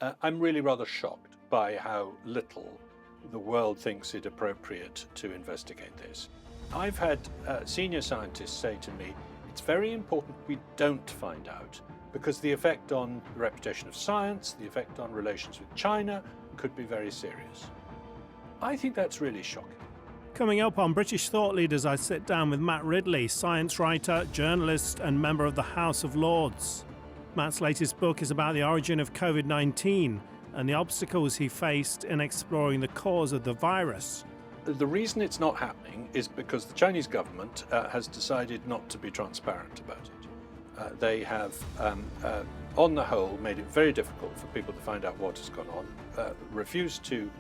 I'm really rather shocked by how little the world thinks it appropriate to investigate this. I've had senior scientists say to me, it's very important we don't find out because the effect on the reputation of science, the effect on relations with China could be very serious. I think that's really shocking. Coming up on British Thought Leaders, I sit down with Matt Ridley, science writer, journalist and member of the House of Lords. Matt's latest book is about the origin of COVID-19 and the obstacles he faced in exploring the cause of the virus. The reason it's not happening is because the Chinese government has decided not to be transparent about it. They have, on the whole, made it very difficult for people to find out what has gone on, refused to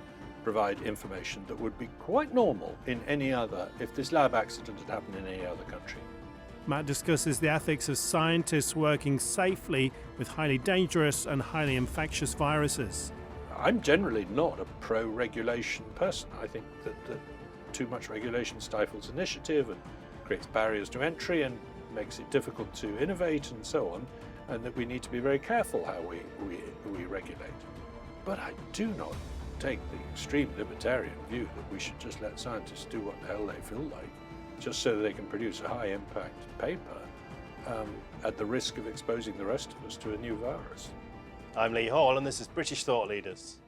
provide information that would be quite normal in any other, if this lab accident had happened in any other country. Matt discusses the ethics of scientists working safely with highly dangerous and highly infectious viruses. I'm generally not a pro-regulation person. I think that too much regulation stifles initiative and creates barriers to entry and makes it difficult to innovate and so on, and that we need to be very careful how we regulate. But I do not take the extreme libertarian view that we should just let scientists do what the hell they feel like, just so that they can produce a high-impact paper at the risk of exposing the rest of us to a new virus. I'm Lee Hall, and this is British Thought Leaders.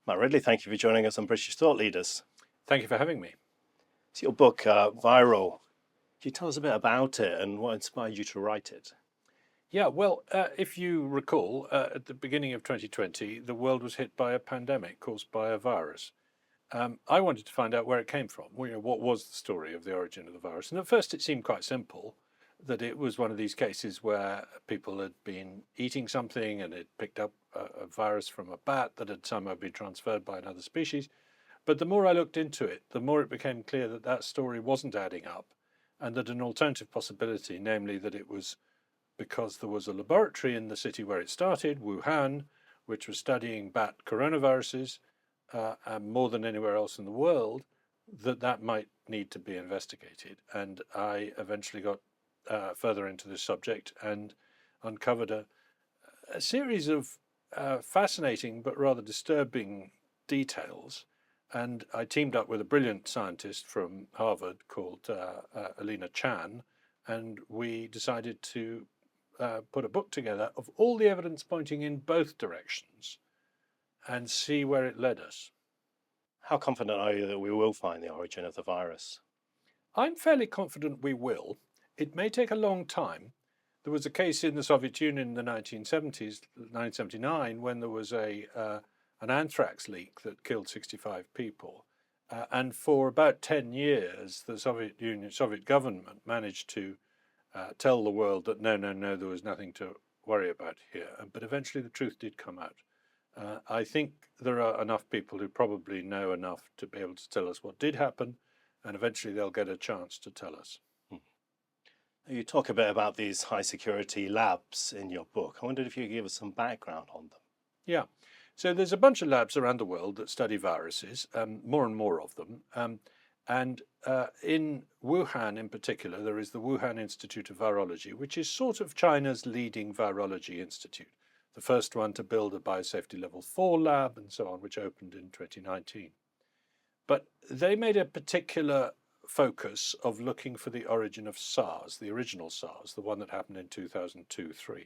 Matt Ridley, thank you for joining us on British Thought Leaders. Thank you for having me. It's your book, Viral. Can you tell us a bit about it and what inspired you to write it? Yeah, well, if you recall, at the beginning of 2020, the world was hit by a pandemic caused by a virus. I wanted to find out where it came from. What was the story of the origin of the virus? And at first it seemed quite simple, that it was one of these cases where people had been eating something and it picked up a virus from a bat that had somehow been transferred by another species. But the more I looked into it, the more it became clear that that story wasn't adding up, and that an alternative possibility, namely that it was because there was a laboratory in the city where it started, Wuhan, which was studying bat coronaviruses, more than anywhere else in the world, that might need to be investigated. And I eventually got further into this subject and uncovered a series of fascinating but rather disturbing details. And I teamed up with a brilliant scientist from Harvard called Alina Chan, and we decided to put a book together of all the evidence pointing in both directions and see where it led us. How confident are you that we will find the origin of the virus? I'm fairly confident we will. It may take a long time. There was a case in the Soviet Union in the 1970s, 1979, when there was an anthrax leak that killed 65 people. And for about 10 years, the Soviet government managed to tell the world that no, there was nothing to worry about here. But eventually the truth did come out. I think there are enough people who probably know enough to be able to tell us what did happen, and eventually they'll get a chance to tell us. You talk a bit about these high security labs in your book. I wondered if you could give us some background on them. Yeah. So there's a bunch of labs around the world that study viruses, more and more of them. And in Wuhan in particular, there is the Wuhan Institute of Virology, which is sort of China's leading virology institute. The first one to build a biosafety level 4 lab and so on, which opened in 2019. But they made a particular focus of looking for the origin of SARS, the original SARS, the one that happened in 2002-03.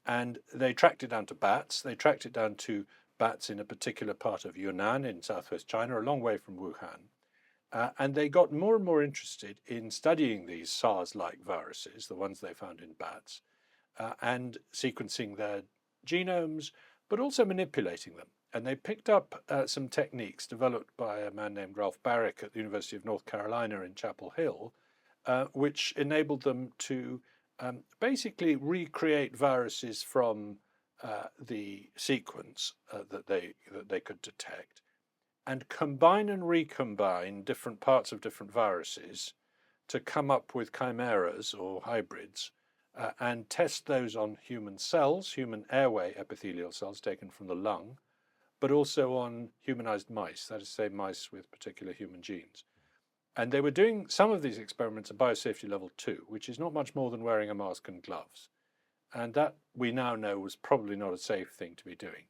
And they tracked it down to bats. They tracked it down to bats in a particular part of Yunnan in southwest China, a long way from Wuhan. And they got more and more interested in studying these SARS-like viruses, the ones they found in bats, and sequencing their genomes, but also manipulating them. And they picked up some techniques developed by a man named Ralph Barrick at the University of North Carolina in Chapel Hill, which enabled them to basically recreate viruses from the sequence that they could detect, and combine and recombine different parts of different viruses to come up with chimeras or hybrids, and test those on human cells, human airway epithelial cells taken from the lung, but also on humanized mice, that is to say mice with particular human genes. And they were doing some of these experiments at biosafety level 2, which is not much more than wearing a mask and gloves. And that we now know was probably not a safe thing to be doing.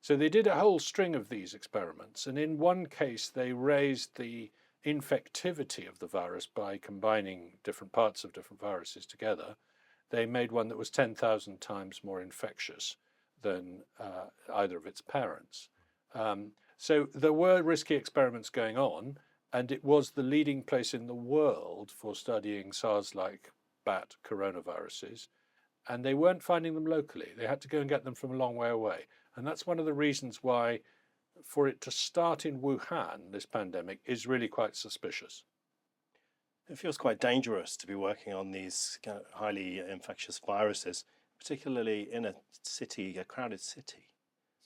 So they did a whole string of these experiments, and in one case they raised the infectivity of the virus by combining different parts of different viruses together. They made one that was 10,000 times more infectious than either of its parents. So there were risky experiments going on, and it was the leading place in the world for studying SARS-like bat coronaviruses, and they weren't finding them locally. They had to go and get them from a long way away. And that's one of the reasons why, for it to start in Wuhan, this pandemic, is really quite suspicious. It feels quite dangerous to be working on these kind of highly infectious viruses, particularly in a city, a crowded city.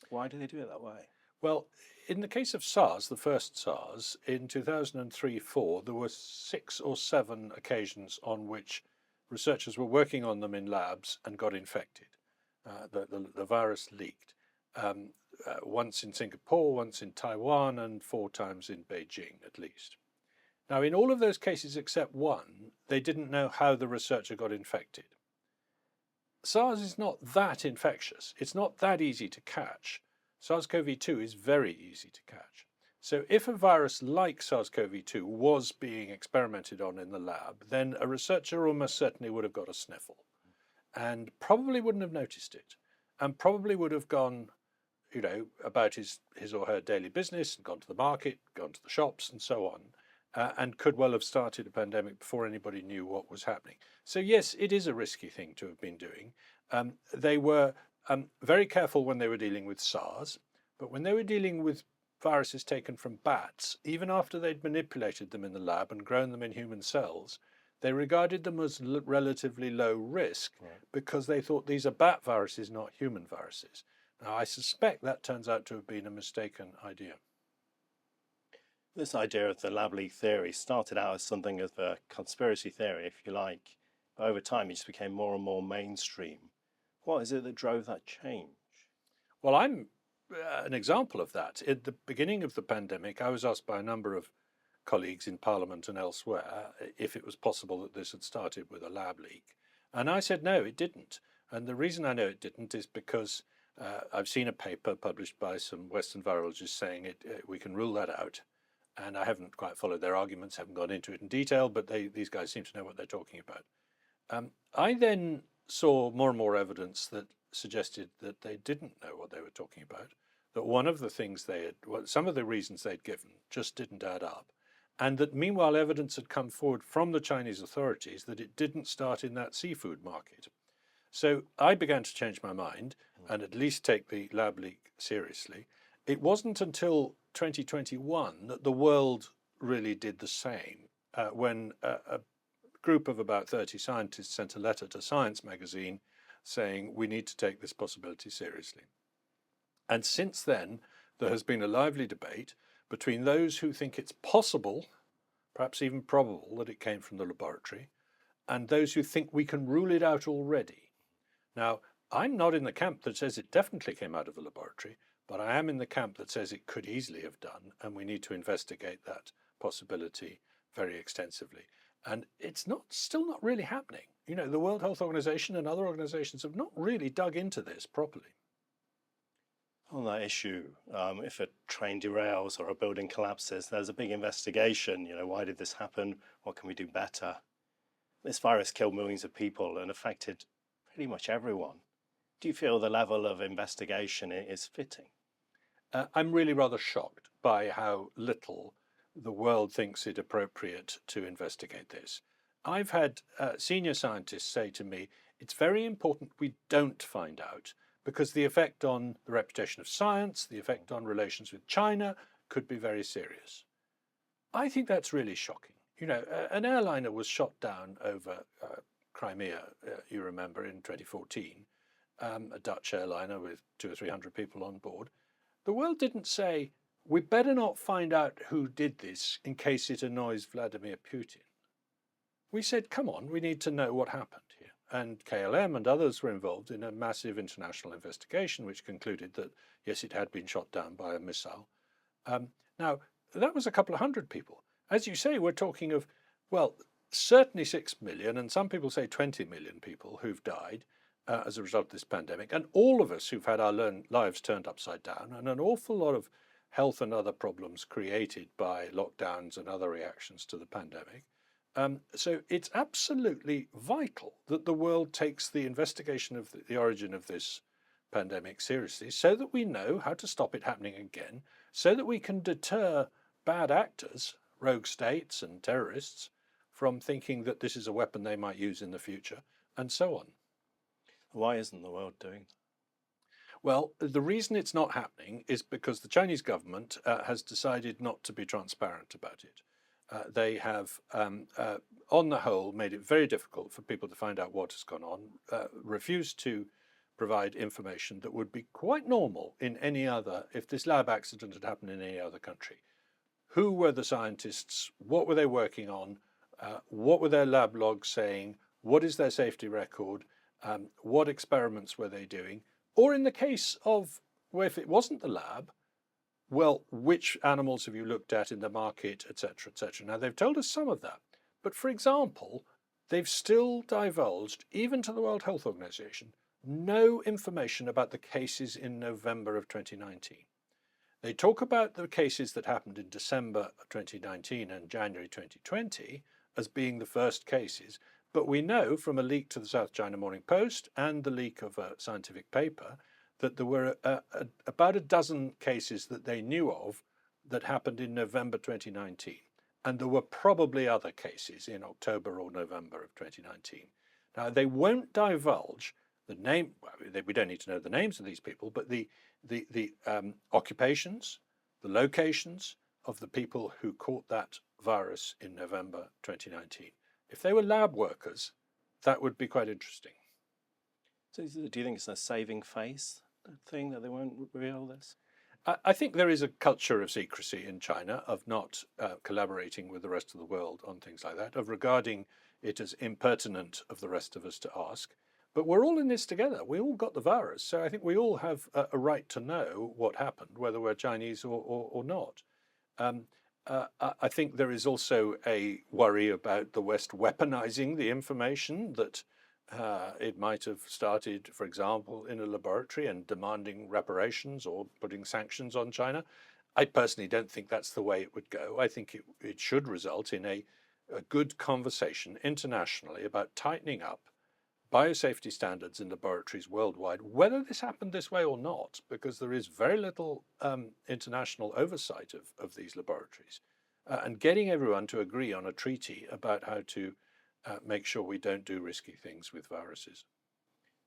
Why do they do it that way? Well, in the case of SARS, the first SARS, in 2003-4, there were 6 or 7 occasions on which researchers were working on them in labs and got infected. The virus leaked. Once in Singapore, once in Taiwan, and 4 times in Beijing, at least. Now, in all of those cases except one, they didn't know how the researcher got infected. SARS is not that infectious. It's not that easy to catch. SARS-CoV-2 is very easy to catch. So if a virus like SARS-CoV-2 was being experimented on in the lab, then a researcher almost certainly would have got a sniffle and probably wouldn't have noticed it, and probably would have gone, about his or her daily business and gone to the market, gone to the shops and so on, and could well have started a pandemic before anybody knew what was happening. So yes, it is a risky thing to have been doing. They were very careful when they were dealing with SARS, but when they were dealing with viruses taken from bats, even after they'd manipulated them in the lab and grown them in human cells, they regarded them as relatively low risk, right, because they thought these are bat viruses, not human viruses. Now, I suspect that turns out to have been a mistaken idea. This idea of the lab leak theory started out as something of a conspiracy theory, if you like, but over time it just became more and more mainstream. What is it that drove that change? Well, I'm an example of that. At the beginning of the pandemic, I was asked by a number of colleagues in Parliament and elsewhere if it was possible that this had started with a lab leak. And I said, no, it didn't. And the reason I know it didn't is because I've seen a paper published by some Western virologists saying we can rule that out. And I haven't quite followed their arguments, haven't gone into it in detail, but these guys seem to know what they're talking about. I then saw more and more evidence that suggested that they didn't know what they were talking about, that one of the things some of the reasons they'd given just didn't add up, and that meanwhile evidence had come forward from the Chinese authorities that it didn't start in that seafood market. So I began to change my mind and at least take the lab leak seriously. It wasn't until 2021 that the world really did the same, when a group of about 30 scientists sent a letter to Science magazine saying we need to take this possibility seriously. And since then, there has been a lively debate between those who think it's possible, perhaps even probable, that it came from the laboratory, and those who think we can rule it out already. Now, I'm not in the camp that says it definitely came out of the laboratory, but I am in the camp that says it could easily have done, and we need to investigate that possibility very extensively. And it's still not really happening. The World Health Organization and other organizations have not really dug into this properly. On that issue, if a train derails or a building collapses, there's a big investigation. Why did this happen? What can we do better? This virus killed millions of people and affected pretty much everyone. Do you feel the level of investigation is fitting? I'm really rather shocked by how little the world thinks it appropriate to investigate this. I've had senior scientists say to me, it's very important we don't find out, because the effect on the reputation of science, the effect on relations with China could be very serious. I think that's really shocking. An airliner was shot down over Crimea, you remember, in 2014, a Dutch airliner with 200 or 300 people on board. The world didn't say, we better not find out who did this in case it annoys Vladimir Putin. We said, come on, we need to know what happened here. And KLM and others were involved in a massive international investigation, which concluded that, yes, it had been shot down by a missile. Now, that was a couple of hundred people. As you say, we're talking of, well, certainly 6 million, and some people say 20 million people who've died as a result of this pandemic, and all of us who've had our lives turned upside down, and an awful lot of health and other problems created by lockdowns and other reactions to the pandemic. So it's absolutely vital that the world takes the investigation of the origin of this pandemic seriously, so that we know how to stop it happening again, so that we can deter bad actors, rogue states and terrorists, from thinking that this is a weapon they might use in the future, and so on. Why isn't the world doing that? Well, the reason it's not happening is because the Chinese government has decided not to be transparent about it. They have, on the whole, made it very difficult for people to find out what has gone on, refused to provide information that would be quite normal in any other, if this lab accident had happened in any other country. Who were the scientists? What were they working on? What were their lab logs saying? What is their safety record? What experiments were they doing? Or in the case of, well, if it wasn't the lab, well, which animals have you looked at in the market, etc., etc. Now, they've told us some of that. But for example, they've still divulged, even to the World Health Organization, no information about the cases in November of 2019. They talk about the cases that happened in December of 2019 and January 2020 as being the first cases, but we know from a leak to the South China Morning Post and the leak of a scientific paper that there were about a dozen cases that they knew of that happened in November 2019. And there were probably other cases in October or November of 2019. Now, they won't divulge the name, well, we don't need to know the names of these people, but the occupations, the locations of the people who caught that virus in November 2019. If they were lab workers, that would be quite interesting. So do you think it's a saving face thing that they won't reveal this? I think there is a culture of secrecy in China, of not collaborating with the rest of the world on things like that, of regarding it as impertinent of the rest of us to ask. But we're all in this together. We all got the virus. So I think we all have a right to know what happened, whether we're Chinese or not. I think there is also a worry about the West weaponizing the information that it might have started, for example, in a laboratory and demanding reparations or putting sanctions on China. I personally don't think that's the way it would go. I think it should result in a good conversation internationally about tightening up biosafety standards in laboratories worldwide, whether this happened this way or not, because there is very little international oversight of these laboratories, and getting everyone to agree on a treaty about how to make sure we don't do risky things with viruses.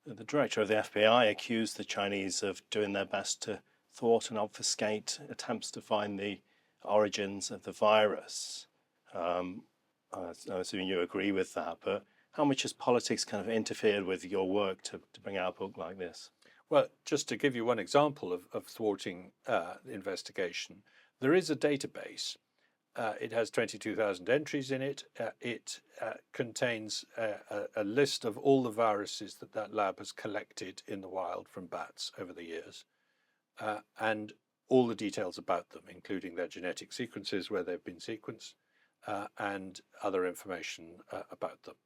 The director of the FBI accused the Chinese of doing their best to thwart and obfuscate attempts to find the origins of the virus. I'm assuming you agree with that, but how much has politics kind of interfered with your work to bring out a book like this? Well, just to give you one example of thwarting the investigation, there is a database. It has 22,000 entries in it. It contains a list of all the viruses that lab has collected in the wild from bats over the years, and all the details about them, including their genetic sequences, where they've been sequenced, and other information about them.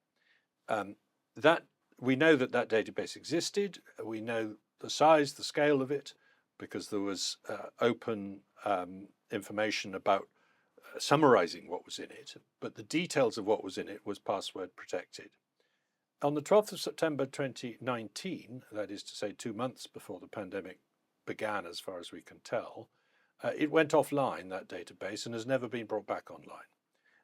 That we know that database existed. We know the size, the scale of it, because there was open information about summarizing what was in it, but the details of what was in it was password protected. On the 12th of September 2019, that is to say 2 months before the pandemic began, as far as we can tell, it went offline, that database, and has never been brought back online.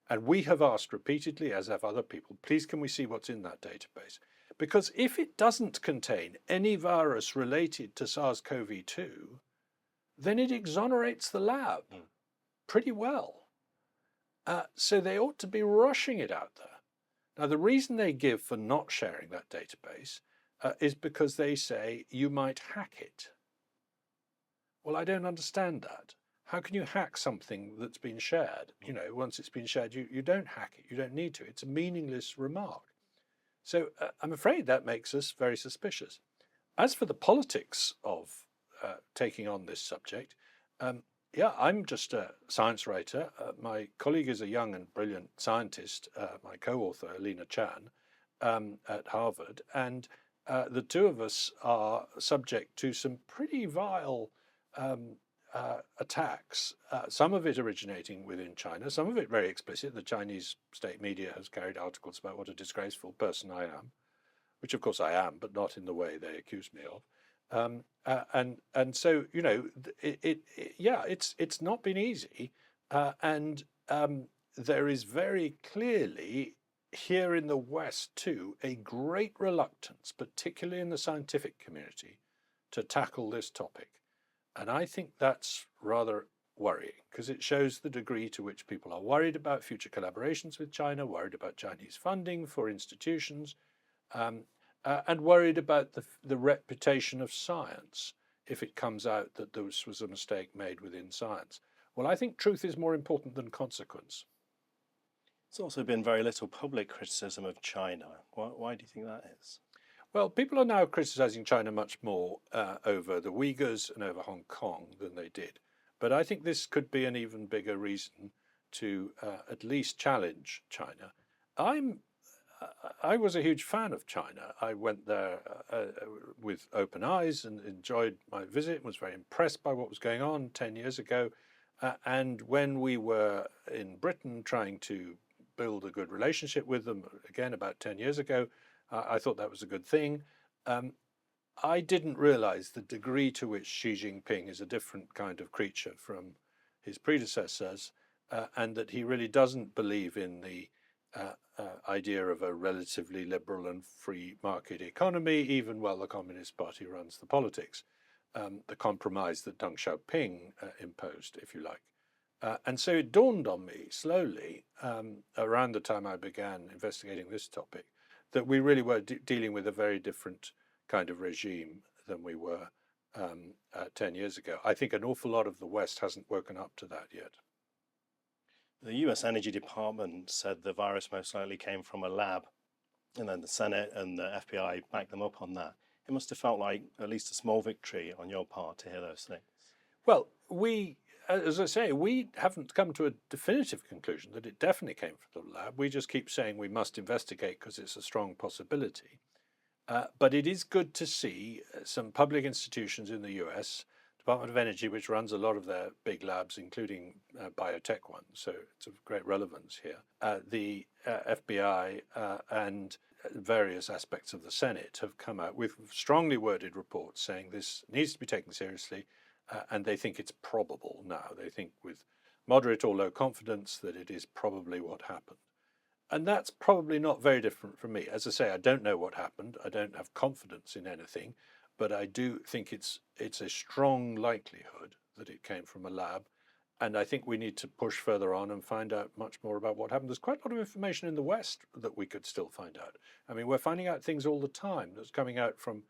And we have asked repeatedly, as have other people, please can we see what's in that database? Because if it doesn't contain any virus related to SARS-CoV-2, then it exonerates the lab pretty well. So they ought to be rushing it out there. Now, the reason they give for not sharing that database is because they say you might hack it. Well, I don't understand that. How can you hack something that's been shared? You know, once it's been shared, you don't hack it. You don't need to. It's a meaningless remark. So I'm afraid that makes us very suspicious. As for the politics of taking on this subject, Yeah, I'm just a science writer. My colleague is a young and brilliant scientist, my co-author, Alina Chan, at Harvard. And the two of us are subject to some pretty vile attacks, some of it originating within China, some of it very explicit. The Chinese state media has carried articles about what a disgraceful person I am, which of course I am, but not in the way they accuse me of. And so yeah, it's not been easy, and there is very clearly here in the West too a great reluctance, particularly in the scientific community, to tackle this topic, and I think that's rather worrying because it shows the degree to which people are worried about future collaborations with China, worried about Chinese funding for institutions. And worried about the reputation of science if it comes out that this was a mistake made within science. Well, I think truth is more important than consequence. There's also been very little public criticism of China. Why do you think that is? Well, people are now criticizing China much more over the Uyghurs and over Hong Kong than they did. But I think this could be an even bigger reason to at least challenge China. I was a huge fan of China. I went there with open eyes and enjoyed my visit, was very impressed by what was going on 10 years ago. And when we were in Britain trying to build a good relationship with them, again about 10 years ago, I thought that was a good thing. I didn't realize the degree to which Xi Jinping is a different kind of creature from his predecessors, and that he really doesn't believe in the idea of a relatively liberal and free market economy, even while the Communist Party runs the politics, the compromise that Deng Xiaoping imposed, if you like. And so it dawned on me slowly, around the time I began investigating this topic, that we really were dealing with a very different kind of regime than we were 10 years ago. I think an awful lot of the West hasn't woken up to that yet. The US Energy Department said the virus most likely came from a lab, and then the Senate and the FBI backed them up on that. It must have felt like at least a small victory on your part to hear those things. Well, as I say, we haven't come to a definitive conclusion that it definitely came from the lab. We just keep saying we must investigate because it's a strong possibility. But it is good to see some public institutions in the US, Department of Energy, which runs a lot of their big labs, including biotech ones, so it's of great relevance here. The FBI and various aspects of the Senate have come out with strongly worded reports saying this needs to be taken seriously, and they think it's probable now. They think with moderate or low confidence that it is probably what happened. And that's probably not very different from me. As I say, I don't know what happened. I don't have confidence in anything. But I do think it's a strong likelihood that it came from a lab, and I think we need to push further on and find out much more about what happened. There's quite a lot of information in the West that we could still find out. I mean, we're finding out things all the time that's coming out from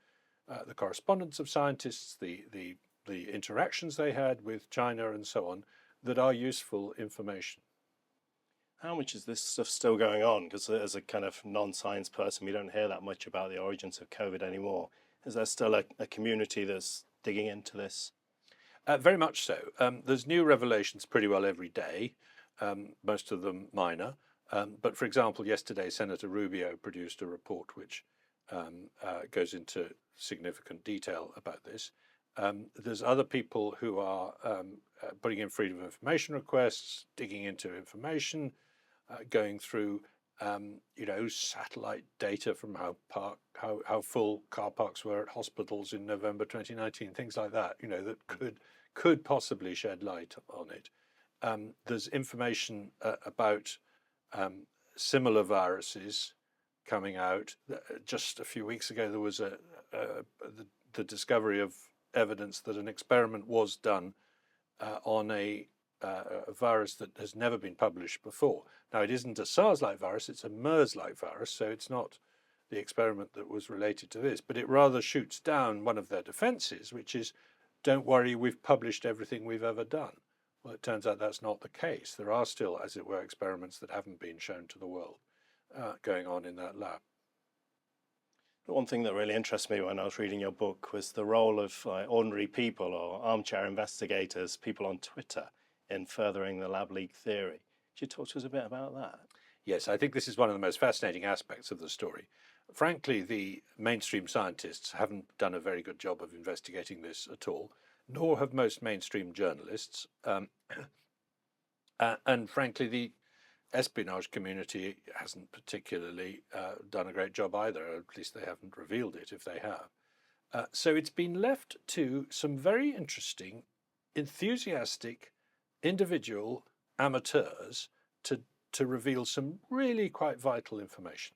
the correspondence of scientists, the interactions they had with China and so on, that are useful information. How much is this stuff still going on? Because as a kind of non-science person, we don't hear that much about the origins of COVID anymore. Is there still a community that's digging into this? Very much so. There's new revelations pretty well every day, most of them minor. But for example, yesterday, Senator Rubio produced a report which goes into significant detail about this. There's other people who are putting in freedom of information requests, digging into information, going through satellite data from how full car parks were at hospitals in November 2019, things like that, that could possibly shed light on it. There's information about similar viruses coming out. Just a few weeks ago, there was the discovery of evidence that an experiment was done on a virus that has never been published before. Now, it isn't a SARS-like virus, it's a MERS-like virus, so it's not the experiment that was related to this, but it rather shoots down one of their defenses, which is, don't worry, we've published everything we've ever done. Well, it turns out that's not the case. There are still, as it were, experiments that haven't been shown to the world going on in that lab. One thing that really interested me when I was reading your book was the role of ordinary people or armchair investigators, people on Twitter, in furthering the lab leak theory. Could you talk to us a bit about that? Yes, I think this is one of the most fascinating aspects of the story. Frankly, the mainstream scientists haven't done a very good job of investigating this at all, nor have most mainstream journalists. And frankly, the espionage community hasn't particularly done a great job either, or at least they haven't revealed it if they have. So it's been left to some very interesting, enthusiastic, individual amateurs to reveal some really quite vital information.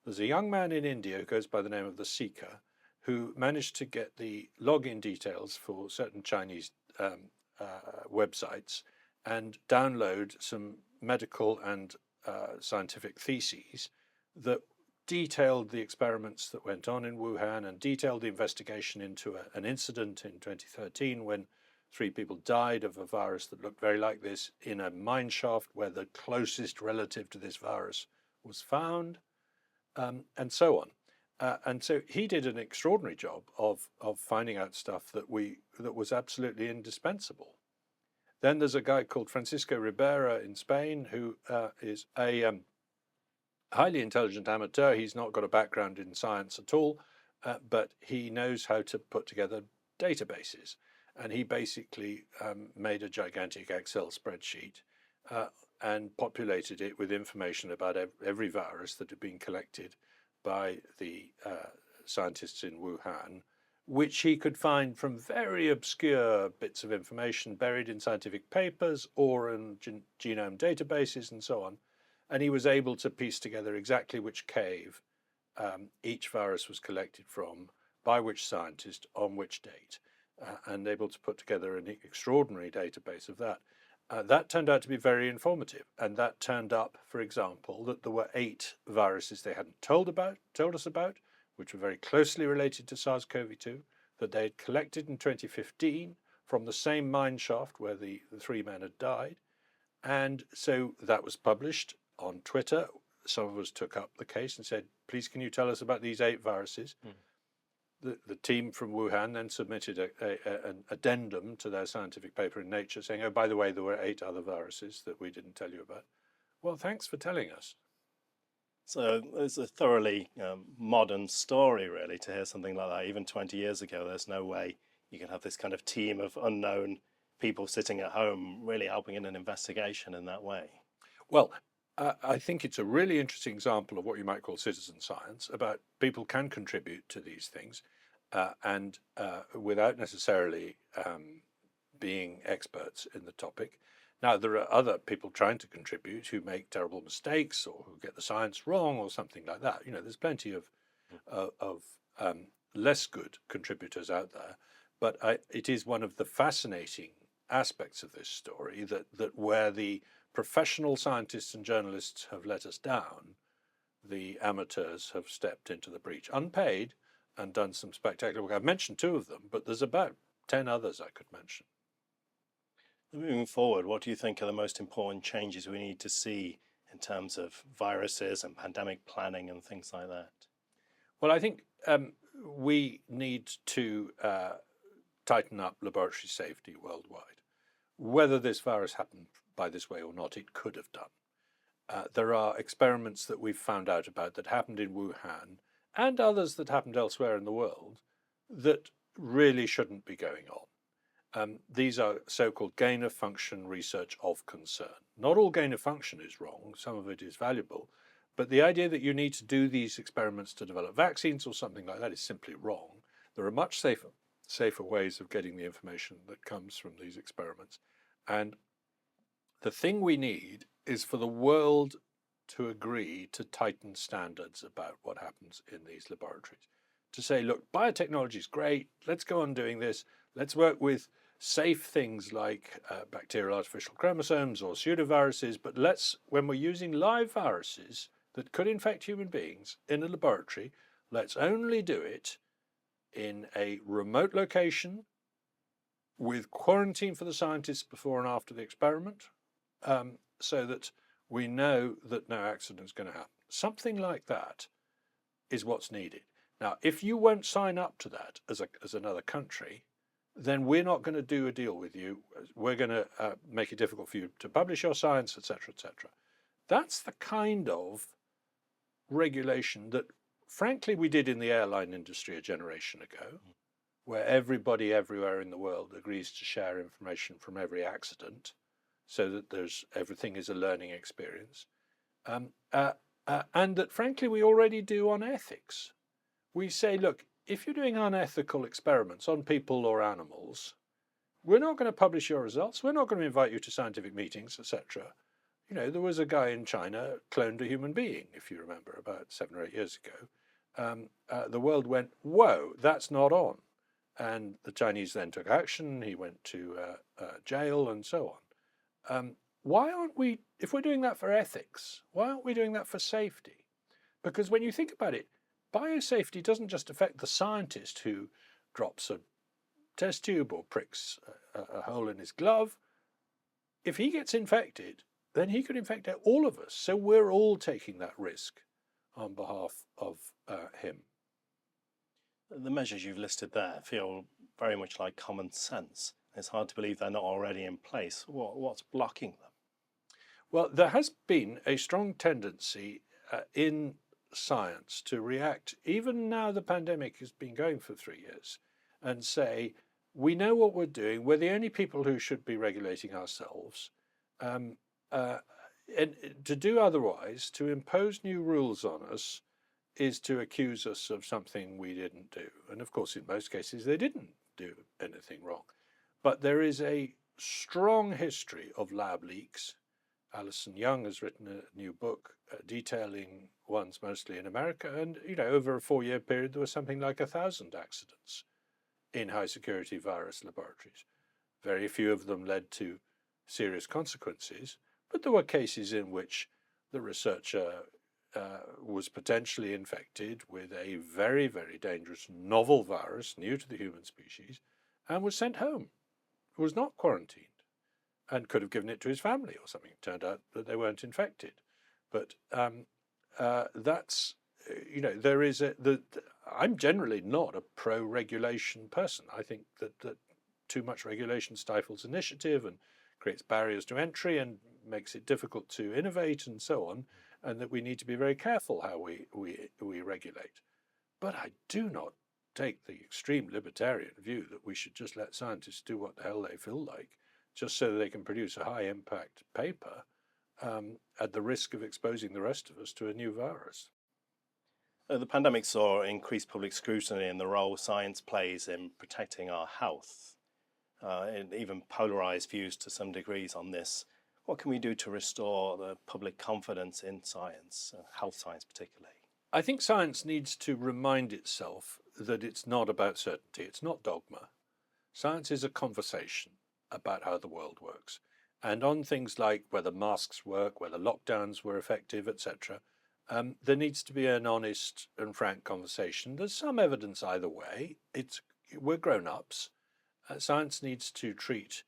There's a young man in India who goes by the name of the Seeker, who managed to get the login details for certain Chinese websites and download some medical and scientific theses that detailed the experiments that went on in Wuhan and detailed the investigation into an incident in 2013 when 3 people died of a virus that looked very like this in a mine shaft where the closest relative to this virus was found, and so on. And so he did an extraordinary job of finding out stuff that was absolutely indispensable. Then there's a guy called Francisco Ribera in Spain who is a highly intelligent amateur. He's not got a background in science at all, but he knows how to put together databases. And he basically made a gigantic Excel spreadsheet and populated it with information about every virus that had been collected by the scientists in Wuhan, which he could find from very obscure bits of information buried in scientific papers or in genome databases and so on. And he was able to piece together exactly which cave each virus was collected from, by which scientist, on which date, and able to put together an extraordinary database of that. That turned out to be very informative, and that turned up, for example, that there were 8 viruses they hadn't told us about, which were very closely related to SARS-CoV-2, that they had collected in 2015 from the same mine shaft where the 3 men had died. And so that was published on Twitter. Some of us took up the case and said, please, can you tell us about these 8 viruses? The team from Wuhan then submitted an addendum to their scientific paper in Nature saying, oh, by the way, there were 8 other viruses that we didn't tell you about. Well, thanks for telling us. So it's a thoroughly modern story, really, to hear something like that. Even 20 years ago, there's no way you can have this kind of team of unknown people sitting at home really helping in an investigation in that way. Well, I think it's a really interesting example of what you might call citizen science, about people can contribute to these things and without necessarily being experts in the topic. Now, there are other people trying to contribute who make terrible mistakes or who get the science wrong or something like that. You know, there's plenty of less good contributors out there, but it is one of the fascinating aspects of this story that where the professional scientists and journalists have let us down, the amateurs have stepped into the breach, unpaid, and done some spectacular work. I've mentioned 2 of them, but there's about 10 others I could mention. Moving forward, what do you think are the most important changes we need to see in terms of viruses and pandemic planning and things like that? Well, I think we need to tighten up laboratory safety worldwide. Whether this virus happened by this way or not, it could have done. There are experiments that we've found out about that happened in Wuhan and others that happened elsewhere in the world that really shouldn't be going on. These are so-called gain-of-function research of concern. Not all gain-of-function is wrong, some of it is valuable, but the idea that you need to do these experiments to develop vaccines or something like that is simply wrong. There are much safer ways of getting the information that comes from these experiments. And the thing we need is for the world to agree to tighten standards about what happens in these laboratories. To say, look, biotechnology is great, let's go on doing this, let's work with safe things like bacterial artificial chromosomes or pseudoviruses, but when we're using live viruses that could infect human beings in a laboratory, let's only do it in a remote location with quarantine for the scientists before and after the experiment, so that we know that no accident is going to happen. Something like that is what's needed. Now, if you won't sign up to that as another country, then we're not going to do a deal with you. We're going to make it difficult for you to publish your science, etc., etc. That's the kind of regulation that, frankly, we did in the airline industry a generation ago, where everybody everywhere in the world agrees to share information from every accident so that everything is a learning experience. And that, frankly, we already do on ethics. We say, look, if you're doing unethical experiments on people or animals, we're not going to publish your results. We're not going to invite you to scientific meetings, etc. You know, there was a guy in China cloned a human being, if you remember, about 7 or 8 years ago. The world went, whoa, that's not on. And the Chinese then took action. He went to jail and so on. Why aren't we, if we're doing that for ethics, why aren't we doing that for safety? Because when you think about it, biosafety doesn't just affect the scientist who drops a test tube or pricks a hole in his glove. If he gets infected, then he could infect all of us. So we're all taking that risk on behalf of him. The measures you've listed there feel very much like common sense. It's hard to believe they're not already in place. What's blocking them? Well, there has been a strong tendency in science to react, even now the pandemic has been going for 3 years, and say, we know what we're doing, we're the only people who should be regulating ourselves. And to do otherwise, to impose new rules on us, is to accuse us of something we didn't do. And of course, in most cases, they didn't do anything wrong. But there is a strong history of lab leaks. Alison Young has written a new book detailing ones mostly in America. And, you know, over a 4-year period, there was something like 1,000 accidents in high security virus laboratories. Very few of them led to serious consequences, but there were cases in which the researcher was potentially infected with a very, very dangerous novel virus new to the human species and was sent home, was not quarantined, and could have given it to his family or something. It turned out that they weren't infected. But that's, you know, there is I'm generally not a pro-regulation person. I think that too much regulation stifles initiative and creates barriers to entry and makes it difficult to innovate and so on, and that we need to be very careful how we regulate. But I do not take the extreme libertarian view that we should just let scientists do what the hell they feel like, just so they can produce a high-impact paper at the risk of exposing the rest of us to a new virus. The pandemic saw increased public scrutiny in the role science plays in protecting our health, and even polarised views to some degrees on this. What can we do to restore the public confidence in science, health science particularly? I think science needs to remind itself that it's not about certainty, it's not dogma. Science is a conversation about how the world works. And on things like whether masks work, whether lockdowns were effective, etc., there needs to be an honest and frank conversation. There's some evidence either way. We're grown-ups. Science needs to treat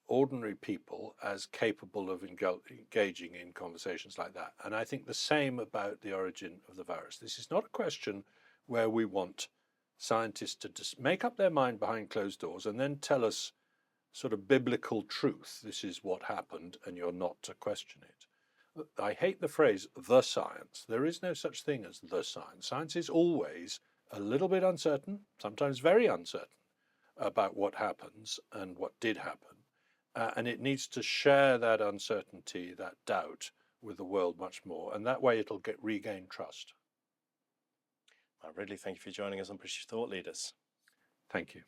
ordinary people as capable of engaging in conversations like that. And I think the same about the origin of the virus. This is not a question where we want scientists to just make up their mind behind closed doors and then tell us sort of biblical truth. This is what happened and you're not to question it. I hate the phrase, the science. There is no such thing as the science. Science is always a little bit uncertain, sometimes very uncertain, about what happens and what did happen. And it needs to share that uncertainty, that doubt, with the world much more. And that way it'll regain trust. Ridley, thank you for joining us on British Thought Leaders. Thank you.